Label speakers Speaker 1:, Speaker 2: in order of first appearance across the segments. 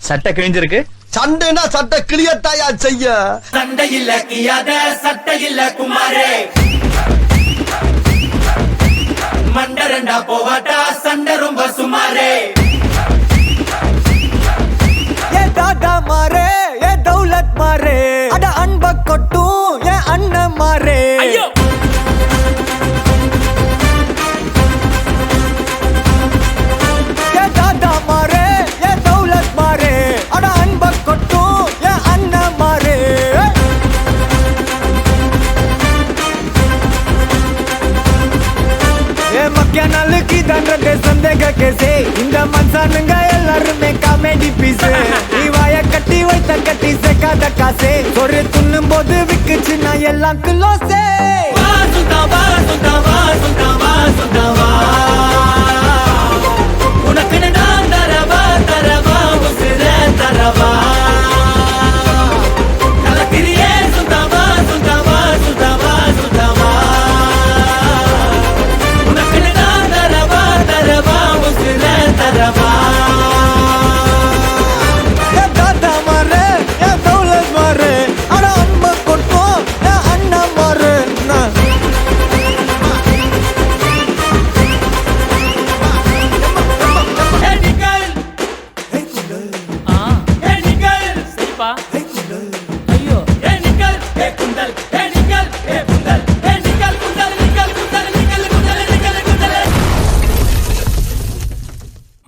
Speaker 1: சட்டை கிழிஞ்சிருக்கு.
Speaker 2: சண்டைனா சட்டை கிளியத்தாயா செய்ய.
Speaker 3: சண்டை இல்ல கியாத சட்டை இல்ல குமாரே. மண்டரண்டா போவாட்டா சண்டை ரொம்ப சுமாரே.
Speaker 4: ஏ தாதா மாரே ஏ தௌலத் மாரே அட அன்ப கொட்டும் ஏ அண்ணன் மாரே. ஏ தாதா மாரே ஏ தௌலத் மாரே அட அன்ப கொட்டும் ஏ அண்ணன் மாரே. ஏ மக்கிய நாளுக்கு தண்டத்தை சந்தேக கேசே. இந்த மனுஷனுங்க எல்லாருமே காமெடி பீஸ். நீ வாய கட்டி வைத்த கட்டி சேர்க்காத காசே. ஒரு துண்ணும் போது விக்குச்சு நான் எல்லாம் கிலோசே.
Speaker 3: உனக்கு நான் தரவா தரவா உசிர தரவா. கலக்கிரியே சுத்தவா சுத்தவா சுத்தவா சுத்தவா. உனக்கு நான் தரவா தரவா உசிர தரவா.
Speaker 4: ஏ தாத்தா மாரே ஏ தௌலத் மாரே அட அன்ப கொட்டும் ஏ அண்ணன் மாரே.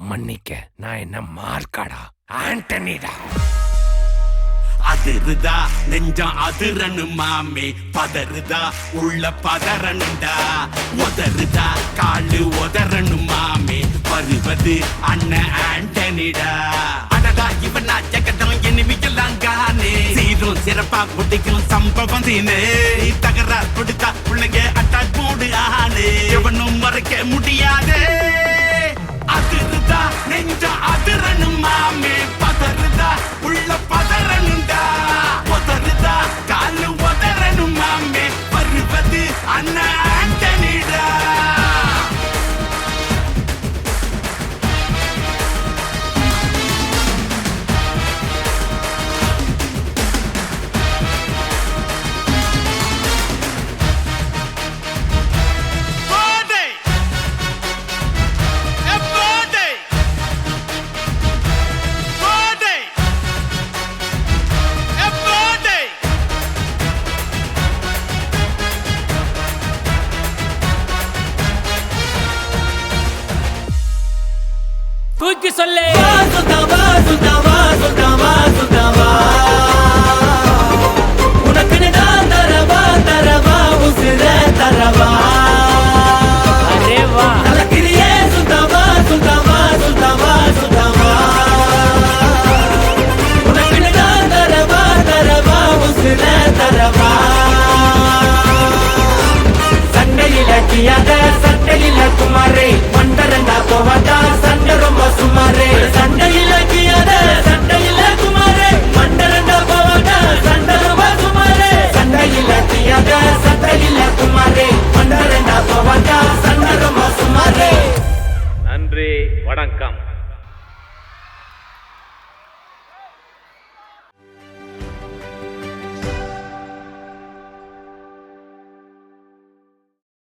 Speaker 5: மன்னிக்க நான் என்ன மார்க்காடா ஆண்டனிடா. அதிருதா நெஞ்சம் அதிரனு மாமே. பதறுதா உள்ள பதறனுண்டா. உதறுதா காலு உதறனு மாமே. வருவது அண்ணன் ஆண்டனிடா. அடடா இவனா ஜெகதம் எனிமிக்கலாம் கானே. சீரும் சிறப்பா முடிக்கும் சம்பவம் தீனே. தகராறு கொடுத்தா பிள்ளைங்க அட்டாக் போடு ஆனே. எவனும் மறைக்க முடியாதே. அதிருதா நெஞ்சம் அதிரனு மாமே. பதறுதா உள்ள பதறனுண்டா. உதறுதா காலு உதறனு மாமே. வருவது அண்ணன் ஆண்டனிடா.
Speaker 3: தூக்கி சொல்லு சுத்தவா சுத்தவா சுத்தவா சுத்தவா. உனக்கு நான் தரவா தரவா உசிர தரவா. கலக்கிரியே சுத்தவா சுத்தவா சுத்தவா சுத்தவா. உனக்கு நான் தரவா தரவா உசிர தரவா. சண்டையில கியாத சண்டையில குமாரே. மண்டரண்டா போவாட்டா சண்டை ரொம்ப சுமாரே. சண்டையில கியாத சண்டையில குமாரே. மண்டரண்டா போவாட்டா சண்டை ரொம்ப சுமாரே. சண்டையில கியாத சண்டையில குமாரே. மண்டரண்டா போவாட்டா சண்டை ரொம்ப சுமாரே.
Speaker 1: நன்றி, வணக்கம்.